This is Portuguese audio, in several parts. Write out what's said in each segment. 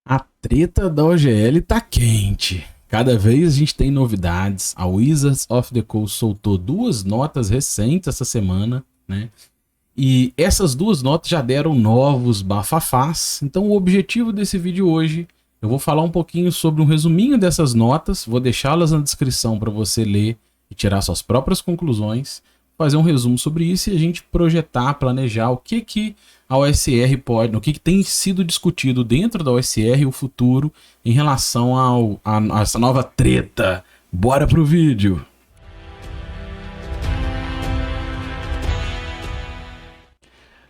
A treta da OGL tá quente. Cada vez a gente tem novidades. A Wizards of the Coast soltou duas notas recentes essa semana, né? E essas duas notas já deram novos bafafás. Então o objetivo desse vídeo hoje, eu vou falar um pouquinho sobre um resuminho dessas notas, vou deixá-las na descrição para você ler e tirar suas próprias conclusões, fazer um resumo sobre isso e a gente projetar, planejar o que a OSR pode, o que tem sido discutido dentro da OSR e o futuro em relação a essa nova treta. Bora pro vídeo!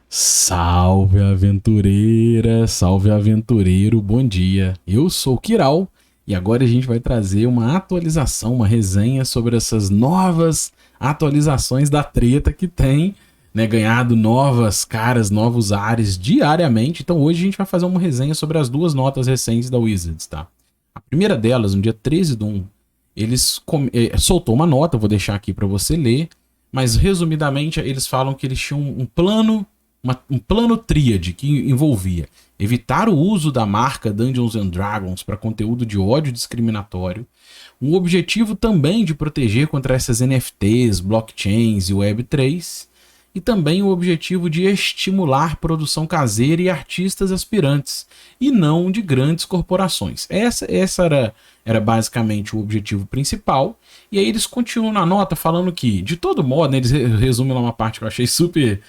Salve aventureira, salve aventureiro, bom dia. Eu sou o Kiral e agora a gente vai trazer uma atualização, uma resenha sobre essas novas atualizações da treta que tem, né, ganhado novas caras, novos ares diariamente. Então hoje a gente vai fazer uma resenha sobre as duas notas recentes da Wizards, tá? A primeira delas, no dia 13/1, eles soltou uma nota, eu vou deixar aqui para você ler, mas resumidamente eles falam que eles tinham um plano tríade que envolvia evitar o uso da marca Dungeons & Dragons para conteúdo de ódio discriminatório, um objetivo também de proteger contra essas NFTs, blockchains e Web3, e também o objetivo de estimular produção caseira e artistas aspirantes, e não de grandes corporações. Essa era basicamente o objetivo principal, e aí eles continuam na nota falando que, de todo modo, né, eles resumem lá uma parte que eu achei super,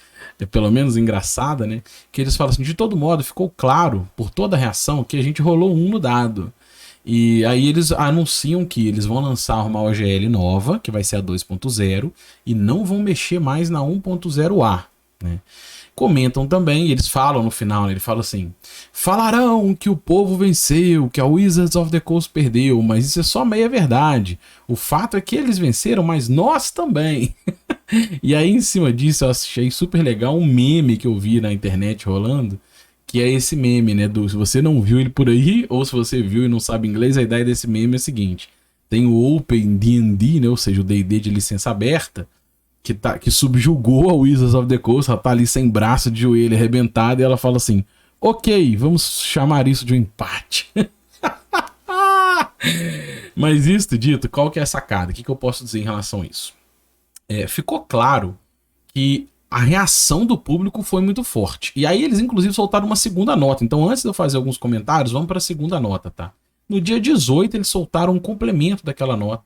pelo menos engraçada, né, que eles falam assim, de todo modo, ficou claro, por toda a reação, que a gente rolou um no dado. E aí eles anunciam que eles vão lançar uma OGL nova, que vai ser a 2.0, e não vão mexer mais na 1.0A, né? Comentam também, eles falam no final, né, ele fala assim, falarão que o povo venceu, que a Wizards of the Coast perdeu, mas isso é só meia verdade. O fato é que eles venceram, mas nós também. E aí em cima disso eu achei super legal um meme que eu vi na internet rolando, que é esse meme, né, se você não viu ele por aí, ou se você viu e não sabe inglês, a ideia desse meme é a seguinte, tem o Open D&D, né, ou seja, o D&D de licença aberta, que subjugou a Wizards of the Coast, ela tá ali sem braço, de joelho, arrebentada, e ela fala assim, ok, vamos chamar isso de um empate. Mas isto dito, qual que é a sacada? O que eu posso dizer em relação a isso? Ficou claro que a reação do público foi muito forte. E aí eles, inclusive, soltaram uma segunda nota. Então, antes de eu fazer alguns comentários, vamos para a segunda nota, tá? No dia 18, eles soltaram um complemento daquela nota.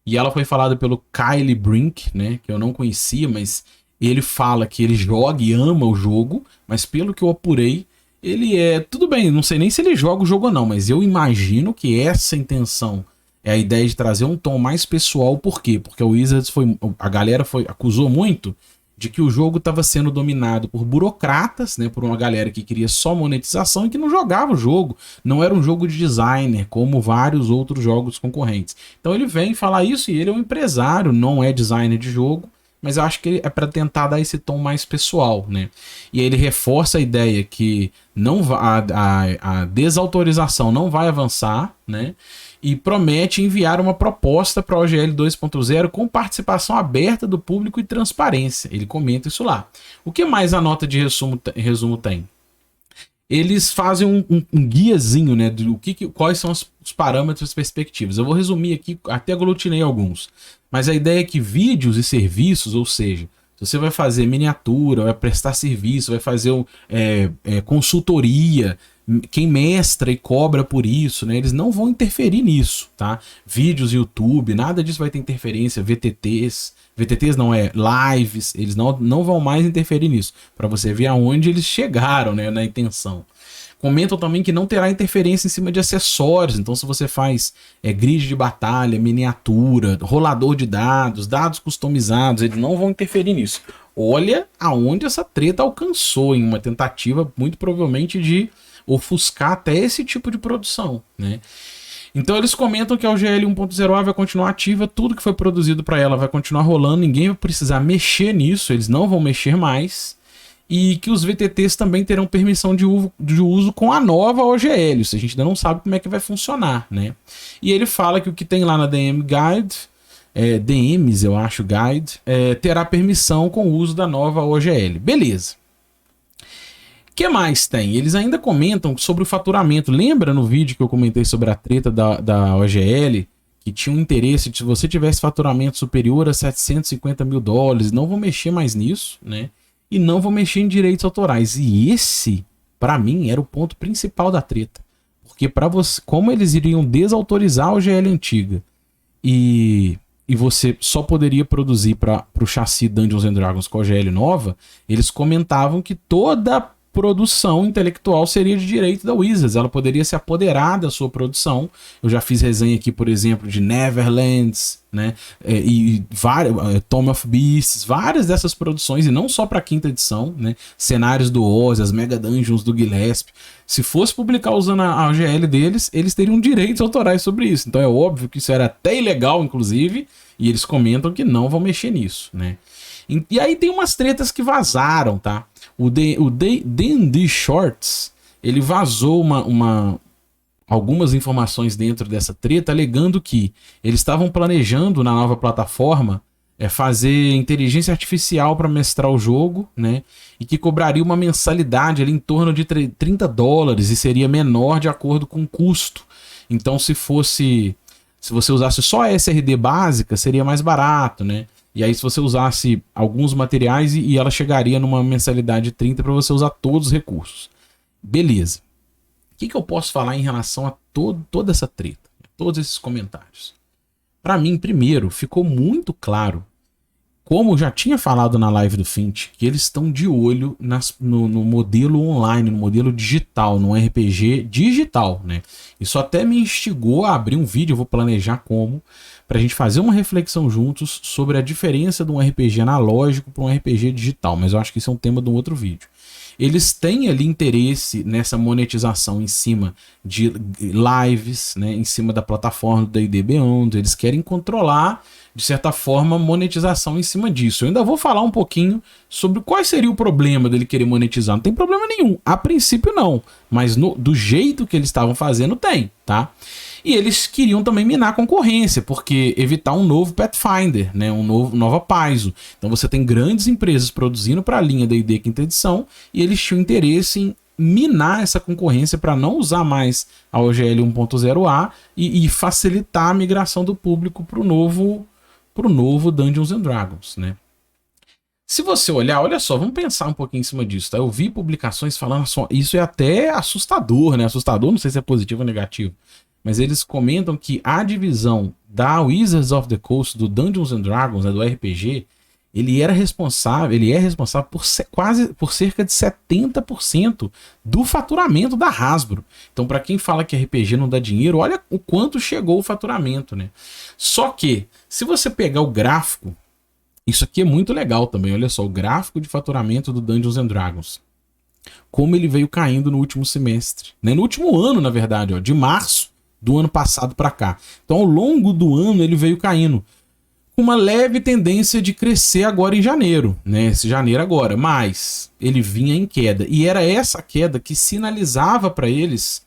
E ela foi falada pelo Kyle Brink, né? Que eu não conhecia, mas ele fala que ele joga e ama o jogo. Mas pelo que eu apurei, ele tudo bem, não sei nem se ele joga o jogo ou não, mas eu imagino que essa intenção é a ideia de trazer um tom mais pessoal. Por quê? Porque a Wizards a galera acusou muito de que o jogo estava sendo dominado por burocratas, né, por uma galera que queria só monetização e que não jogava o jogo. Não era um jogo de designer, como vários outros jogos concorrentes. Então ele vem falar isso e ele é um empresário, não é designer de jogo, mas eu acho que é para tentar dar esse tom mais pessoal, né? E aí ele reforça a ideia que a desautorização não vai avançar, né? E promete enviar uma proposta para a OGL 2.0 com participação aberta do público e transparência. Ele comenta isso lá. O que mais a nota de resumo tem? Eles fazem um guiazinho, né, do quais são os parâmetros e perspectivas. Eu vou resumir aqui, até aglutinei alguns. Mas a ideia é que vídeos e serviços, ou seja, se você vai fazer miniatura, vai prestar serviço, vai fazer consultoria, quem mestra e cobra por isso, né? Eles não vão interferir nisso, tá? Vídeos YouTube, nada disso vai ter interferência, VTTs não lives, eles não vão mais interferir nisso, para você ver aonde eles chegaram, né, na intenção. Comentam também que não terá interferência em cima de acessórios, então se você faz grid de batalha, miniatura, rolador de dados customizados, eles não vão interferir nisso. Olha aonde essa treta alcançou, em uma tentativa muito provavelmente de ofuscar até esse tipo de produção, né? Então eles comentam que a OGL 1.0A vai continuar ativa, tudo que foi produzido para ela vai continuar rolando, ninguém vai precisar mexer nisso, eles não vão mexer mais, e que os VTTs também terão permissão de uso com a nova OGL, isso a gente ainda não sabe como é que vai funcionar, né? E ele fala que o que tem lá na DM Guide, DMs eu acho, Guide, terá permissão com o uso da nova OGL. Beleza. que mais tem? Eles ainda comentam sobre o faturamento. Lembra no vídeo que eu comentei sobre a treta da OGL? Que tinha um interesse de se você tivesse faturamento superior a 750 mil dólares, não vou mexer mais nisso, né? E não vou mexer em direitos autorais. E esse, para mim, era o ponto principal da treta. Porque para você, como eles iriam desautorizar a OGL antiga e você só poderia produzir para o chassi Dungeons and Dragons com a OGL nova, eles comentavam que toda produção intelectual seria de direito da Wizards, ela poderia se apoderar da sua produção. Eu já fiz resenha aqui, por exemplo, de Neverlands, né, e várias, Tome of Beasts, várias dessas produções, e não só para a quinta edição, né, cenários do Oz, as Mega Dungeons do Gillespie. Se fosse publicar usando a OGL deles, eles teriam direitos autorais sobre isso. Então é óbvio que isso era até ilegal, inclusive, e eles comentam que não vão mexer nisso, né. E aí tem umas tretas que vazaram, tá? O D&D Shorts, ele vazou algumas informações dentro dessa treta, alegando que eles estavam planejando na nova plataforma fazer inteligência artificial para mestrar o jogo, né? E que cobraria uma mensalidade ali em torno de 30 dólares e seria menor de acordo com o custo. Então, se você usasse só a SRD básica, seria mais barato, né? E aí se você usasse alguns materiais e ela chegaria numa mensalidade de 30 para você usar todos os recursos. Beleza. O que eu posso falar em relação a toda essa treta? Todos esses comentários. Para mim, primeiro, ficou muito claro, como eu já tinha falado na live do Fint, que eles estão de olho no modelo online, no modelo digital, no RPG digital, né? Isso até me instigou a abrir um vídeo, eu vou planejar como, pra gente fazer uma reflexão juntos sobre a diferença de um RPG analógico para um RPG digital, mas eu acho que isso é um tema de um outro vídeo. Eles têm ali interesse nessa monetização em cima de lives, né, em cima da plataforma do D&D Beyond, eles querem controlar, de certa forma, monetização em cima disso. Eu ainda vou falar um pouquinho sobre qual seria o problema dele querer monetizar. Não tem problema nenhum, a princípio não, mas do jeito que eles estavam fazendo tem, tá? E eles queriam também minar a concorrência, porque evitar um novo Pathfinder, né, nova Paizo. Então você tem grandes empresas produzindo para a linha D&D quinta edição e eles tinham interesse em minar essa concorrência para não usar mais a OGL 1.0A e facilitar a migração do público para o novo Dungeons and Dragons, né? Se você olhar, olha só, vamos pensar um pouquinho em cima disso, tá? Eu vi publicações falando só, isso é até assustador, né? Assustador, não sei se é positivo ou negativo. Mas eles comentam que a divisão da Wizards of the Coast, do Dungeons and Dragons, né, do RPG, ele é responsável por cerca de 70% do faturamento da Hasbro. Então, para quem fala que RPG não dá dinheiro, olha o quanto chegou o faturamento, né? Só que, se você pegar o gráfico, isso aqui é muito legal também, olha só, o gráfico de faturamento do Dungeons and Dragons. Como ele veio caindo no último semestre, né? No último ano, na verdade, ó, de março do ano passado para cá. Então, ao longo do ano, ele veio caindo. Com uma leve tendência de crescer agora em janeiro, né? Esse janeiro agora. Mas ele vinha em queda. E era essa queda que sinalizava para eles,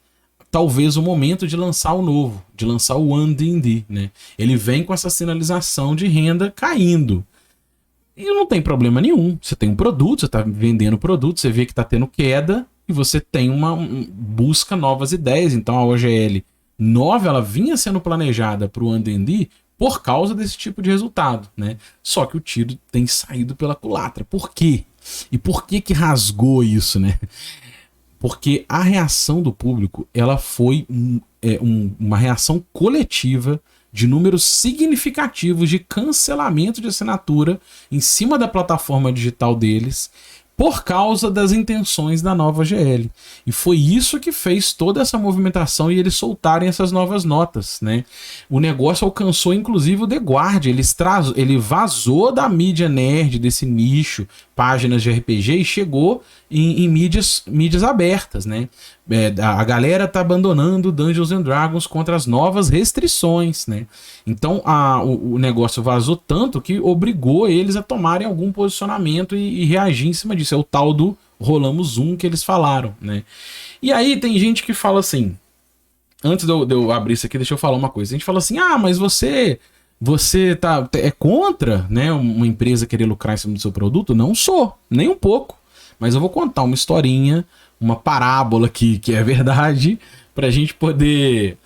talvez, o momento de lançar o novo. De lançar o One D&D, né? Ele vem com essa sinalização de renda caindo. E não tem problema nenhum. Você tem um produto, você está vendendo produto, você vê que está tendo queda e você tem busca novas ideias. Então, a OGL nova, ela vinha sendo planejada para o D&D por causa desse tipo de resultado, né? Só que o tiro tem saído pela culatra. Por quê? E por que rasgou isso, né? Porque a reação do público, ela foi uma reação coletiva de números significativos de cancelamento de assinatura em cima da plataforma digital deles, por causa das intenções da nova GL. E foi isso que fez toda essa movimentação e eles soltarem essas novas notas, né? O negócio alcançou inclusive o The Guardian, ele vazou da mídia nerd, desse nicho, páginas de RPG, e chegou em mídias abertas, né? A galera tá abandonando Dungeons and Dragons contra as novas restrições, né? Então o negócio vazou tanto que obrigou eles a tomarem algum posicionamento e reagir em cima disso. É o tal do rolamos um que eles falaram, né? E aí tem gente que fala assim, antes de eu abrir isso aqui, deixa eu falar uma coisa. A gente fala assim, mas você é contra, né, uma empresa querer lucrar em cima do seu produto? Não sou, nem um pouco. Mas eu vou contar uma historinha uma parábola aqui, que é verdade, pra gente poder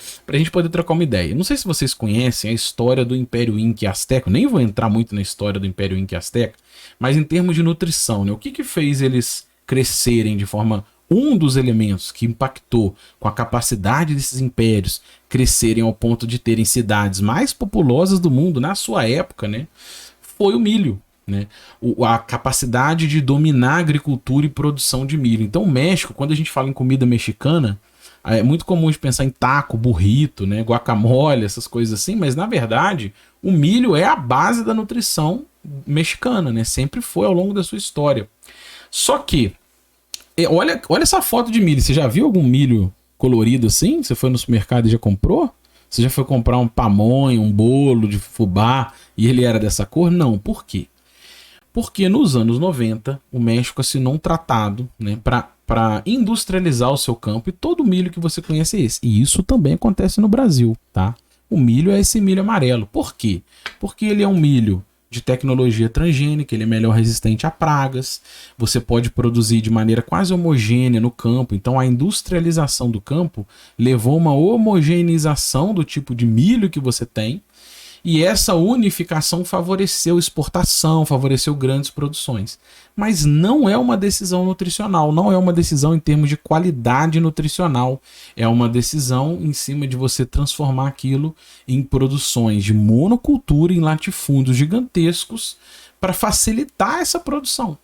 trocar uma ideia. Não sei se vocês conhecem a história do Império Inca e Azteca, eu nem vou entrar muito na história do Império Inca e Azteca, mas em termos de nutrição, né? O que fez eles crescerem de forma... Um dos elementos que impactou com a capacidade desses impérios crescerem ao ponto de terem cidades mais populosas do mundo na sua época, né, foi o milho. Né? A capacidade de dominar a agricultura e produção de milho. Então o México, quando a gente fala em comida mexicana, é muito comum de pensar em taco, burrito, né, guacamole, essas coisas assim, mas na verdade o milho é a base da nutrição mexicana, né? Sempre foi ao longo da sua história. Só que olha essa foto de milho. Você já viu algum milho colorido assim? Você foi no supermercado e já comprou? Você já foi comprar um pamonha, um bolo de fubá e ele era dessa cor? Não. Por quê? Porque nos anos 90 o México assinou um tratado, né, para industrializar o seu campo, e todo o milho que você conhece é esse. E isso também acontece no Brasil, tá? O milho é esse milho amarelo. Por quê? Porque ele é um milho de tecnologia transgênica, ele é melhor resistente a pragas, você pode produzir de maneira quase homogênea no campo. Então a industrialização do campo levou uma homogeneização do tipo de milho que você tem, e essa unificação favoreceu exportação, favoreceu grandes produções. Mas não é uma decisão nutricional, não é uma decisão em termos de qualidade nutricional. É uma decisão em cima de você transformar aquilo em produções de monocultura em latifúndios gigantescos para facilitar essa produção.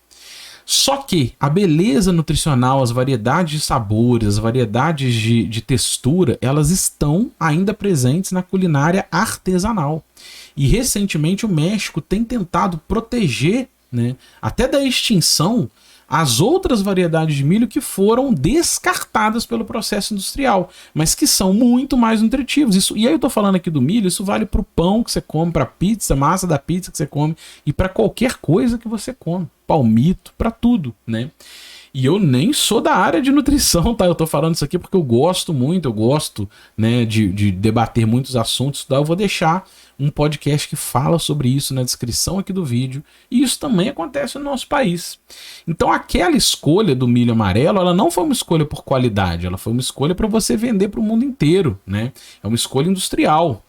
Só que a beleza nutricional, as variedades de sabores, as variedades de textura, elas estão ainda presentes na culinária artesanal. E recentemente o México tem tentado proteger, né, até da extinção, as outras variedades de milho que foram descartadas pelo processo industrial, mas que são muito mais nutritivos. Isso, e aí eu tô falando aqui do milho, isso vale para o pão que você come, para a pizza, massa da pizza que você come e para qualquer coisa que você come, palmito, para tudo, né? E eu nem sou da área de nutrição, tá? Eu tô falando isso aqui porque eu gosto muito, eu gosto, né, de debater muitos assuntos, tá? Eu vou deixar um podcast que fala sobre isso na descrição aqui do vídeo, e isso também acontece no nosso país. Então aquela escolha do milho amarelo, ela não foi uma escolha por qualidade, ela foi uma escolha para você vender para o mundo inteiro, né? É uma escolha industrial.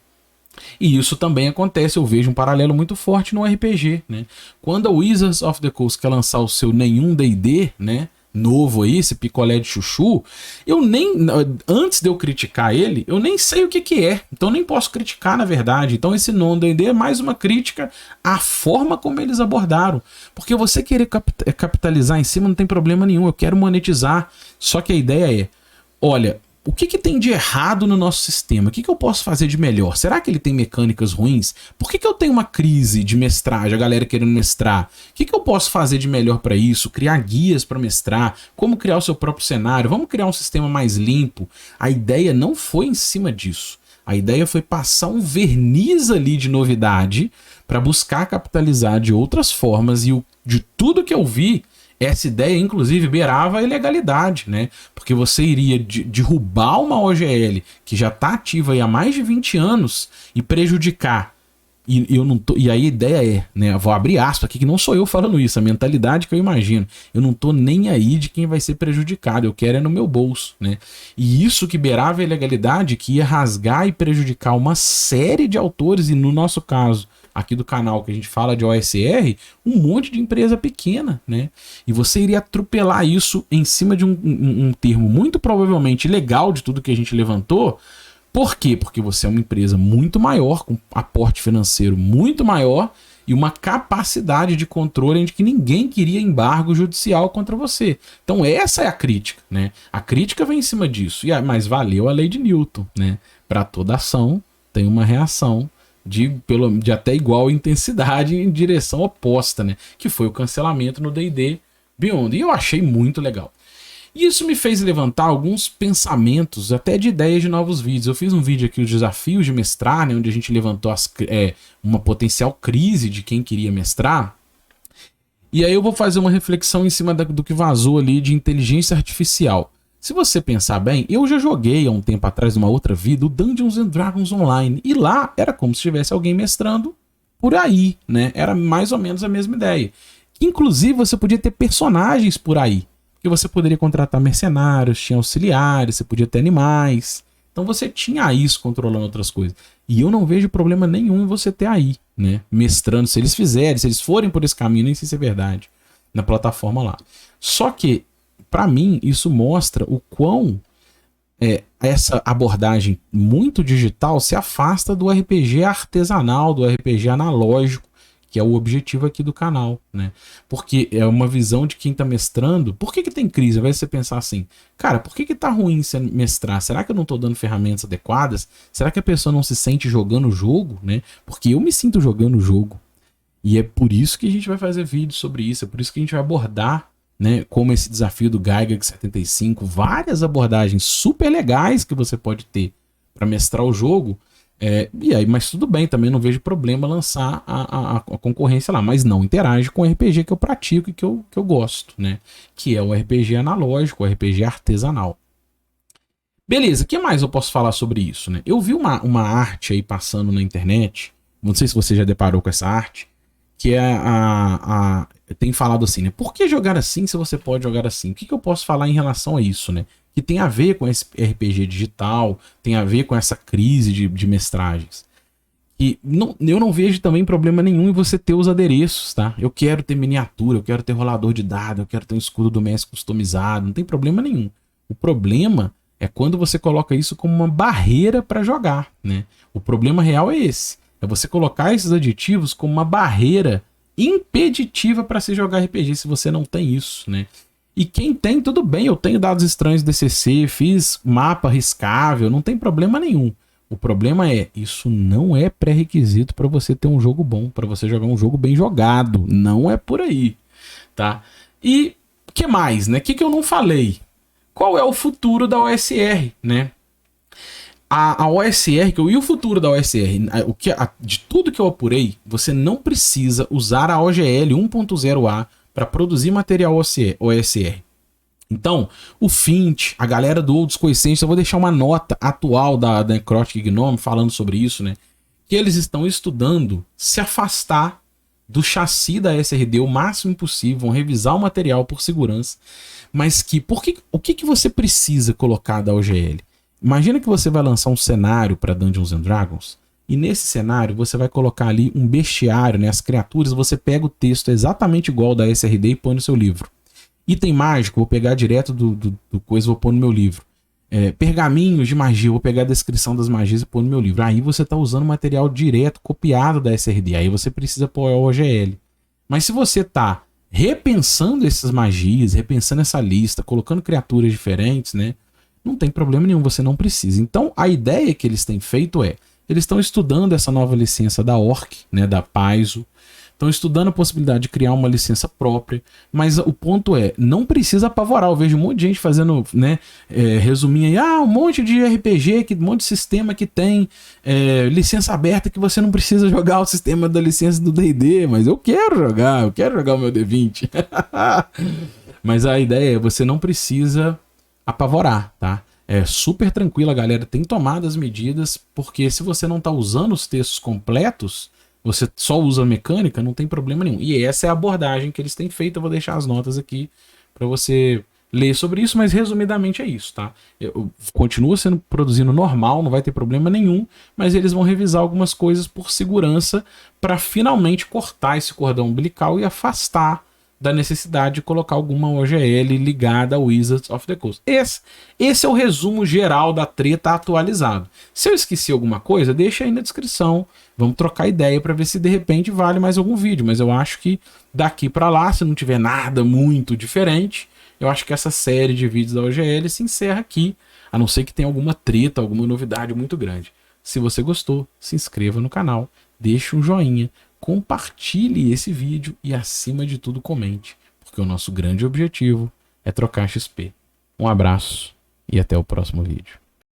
E isso também acontece, eu vejo um paralelo muito forte no RPG, né? Quando a Wizards of the Coast quer lançar o seu nenhum D&D, né, novo aí, esse picolé de chuchu, eu nem, antes de eu criticar ele, eu nem sei o que é, então nem posso criticar na verdade. Então esse non D&D é mais uma crítica à forma como eles abordaram, porque você querer capitalizar em cima não tem problema nenhum, eu quero monetizar, só que a ideia é, olha, o que tem de errado no nosso sistema? O que eu posso fazer de melhor? Será que ele tem mecânicas ruins? Por que eu tenho uma crise de mestragem, a galera querendo mestrar? O que eu posso fazer de melhor para isso? Criar guias para mestrar? Como criar o seu próprio cenário? Vamos criar um sistema mais limpo? A ideia não foi em cima disso. A ideia foi passar um verniz ali de novidade para buscar capitalizar de outras formas, e de tudo que eu vi, essa ideia, inclusive, beirava a ilegalidade, né? Porque você iria derrubar uma OGL que já está ativa aí há mais de 20 anos e prejudicar. E aí a ideia é, né? Vou abrir aspas aqui, que não sou eu falando isso, a mentalidade que eu imagino. Eu não tô nem aí de quem vai ser prejudicado, eu quero é no meu bolso, né? E isso que beirava a ilegalidade, que ia rasgar e prejudicar uma série de autores, e no nosso caso aqui do canal que a gente fala de OSR, um monte de empresa pequena, né? E você iria atropelar isso em cima de um termo muito provavelmente legal de tudo que a gente levantou. Por quê? Porque você é uma empresa muito maior, com aporte financeiro muito maior e uma capacidade de controle de que ninguém queria embargo judicial contra você. Então essa é a crítica, né? A crítica vem em cima disso. Mas valeu a lei de Newton, né? Para toda ação tem uma reação de até igual intensidade em direção oposta, né? Que foi o cancelamento no D&D Beyond. E eu achei muito legal. E isso me fez levantar alguns pensamentos, até de ideias de novos vídeos. Eu fiz um vídeo aqui, os desafios de mestrar, né? Onde a gente levantou uma potencial crise de quem queria mestrar. E aí eu vou fazer uma reflexão em cima do que vazou ali de inteligência artificial. Se você pensar bem, eu já joguei há um tempo atrás, numa outra vida, o Dungeons and Dragons Online. E lá era como se tivesse alguém mestrando por aí, né? Era mais ou menos a mesma ideia. Inclusive, você podia ter personagens por aí. que você poderia contratar mercenários, tinha auxiliares, você podia ter animais. Então você tinha isso controlando outras coisas. E eu não vejo problema nenhum em você ter aí, né? Mestrando, se eles fizerem, se eles forem por esse caminho, nem sei se é verdade, na plataforma lá. Só que, para mim, isso mostra o quão essa abordagem muito digital se afasta do RPG artesanal, do RPG analógico, que é o objetivo aqui do canal, né? Porque é uma visão de quem tá mestrando. Por que tem crise? Ao invés de você pensar assim, cara, por que tá ruim você mestrar? Será que eu não tô dando ferramentas adequadas? Será que a pessoa não se sente jogando o jogo, né? Porque eu me sinto jogando o jogo. E é por isso que a gente vai fazer vídeos sobre isso, é por isso que a gente vai abordar, né, como esse desafio do Gygax 75, várias abordagens super legais que você pode ter para mestrar o jogo. E aí, mas tudo bem, também não vejo problema lançar a concorrência lá, mas não interage com o RPG que eu pratico e que eu gosto, né? Que é o RPG analógico, o RPG artesanal. Beleza, o que mais eu posso falar sobre isso, né? Eu vi uma arte aí passando na internet, não sei se você já deparou com essa arte, que é tem falado assim, né? Por que jogar assim se você pode jogar assim? O que eu posso falar em relação a isso, né? Que tem a ver com esse RPG digital, tem a ver com essa crise de mestragens. E eu não vejo também problema nenhum em você ter os adereços, tá? Eu quero ter miniatura, eu quero ter rolador de dado, eu quero ter um escudo do mestre customizado, não tem problema nenhum. O problema é quando você coloca isso como uma barreira para jogar, né? O problema real é esse. É você colocar esses aditivos como uma barreira impeditiva para se jogar RPG se você não tem isso, né? E quem tem, tudo bem, eu tenho dados estranhos DCC, fiz mapa riscável, não tem problema nenhum. O problema é, isso não é pré-requisito para você ter um jogo bom, para você jogar um jogo bem jogado, não é por aí, tá? E o que mais, né? O que eu não falei? Qual é o futuro da OSR, né? A OSR, e o futuro da OSR, de tudo que eu apurei, você não precisa usar a OGL 1.0A para produzir material OSR. Então, o Fint, a galera do Old School Essentials, eu vou deixar uma nota atual da Necrotic Gnome falando sobre isso, né? Que eles estão estudando se afastar do chassi da SRD o máximo possível, vão revisar o material por segurança, mas o que você precisa colocar da OGL? Imagina que você vai lançar um cenário para Dungeons and Dragons, e nesse cenário você vai colocar ali um bestiário, né? As criaturas, você pega o texto exatamente igual ao da SRD e põe no seu livro. Item mágico, vou pegar direto do coisa e vou pôr no meu livro. Pergaminhos de magia, vou pegar a descrição das magias e pôr no meu livro. Aí você está usando material direto, copiado da SRD, aí você precisa pôr a OGL. Mas se você está repensando essas magias, repensando essa lista, colocando criaturas diferentes, né? Não tem problema nenhum, você não precisa. Então, a ideia que eles têm feito eles estão estudando essa nova licença da Orc, né, da Paizo, estão estudando a possibilidade de criar uma licença própria, mas o ponto não precisa apavorar. Eu vejo um monte de gente fazendo, né, resuminho aí, um monte de RPG, um monte de sistema que tem licença aberta que você não precisa jogar o sistema da licença do D&D, mas eu quero jogar o meu D20. Mas a ideia você não precisa apavorar, tá? É super tranquilo, a galera tem tomado as medidas, porque se você não tá usando os textos completos, você só usa a mecânica, não tem problema nenhum. E essa é a abordagem que eles têm feito, eu vou deixar as notas aqui para você ler sobre isso, mas resumidamente é isso, tá? Continua sendo produzindo normal, não vai ter problema nenhum, mas eles vão revisar algumas coisas por segurança para finalmente cortar esse cordão umbilical e afastar da necessidade de colocar alguma OGL ligada ao Wizards of the Coast. Esse é o resumo geral da treta atualizado. Se eu esqueci alguma coisa, deixa aí na descrição. Vamos trocar ideia para ver se de repente vale mais algum vídeo. Mas eu acho que daqui para lá, se não tiver nada muito diferente, eu acho que essa série de vídeos da OGL se encerra aqui. A não ser que tenha alguma treta, alguma novidade muito grande. Se você gostou, se inscreva no canal, deixe um joinha, compartilhe esse vídeo e, acima de tudo, comente, porque o nosso grande objetivo é trocar XP. Um abraço e até o próximo vídeo.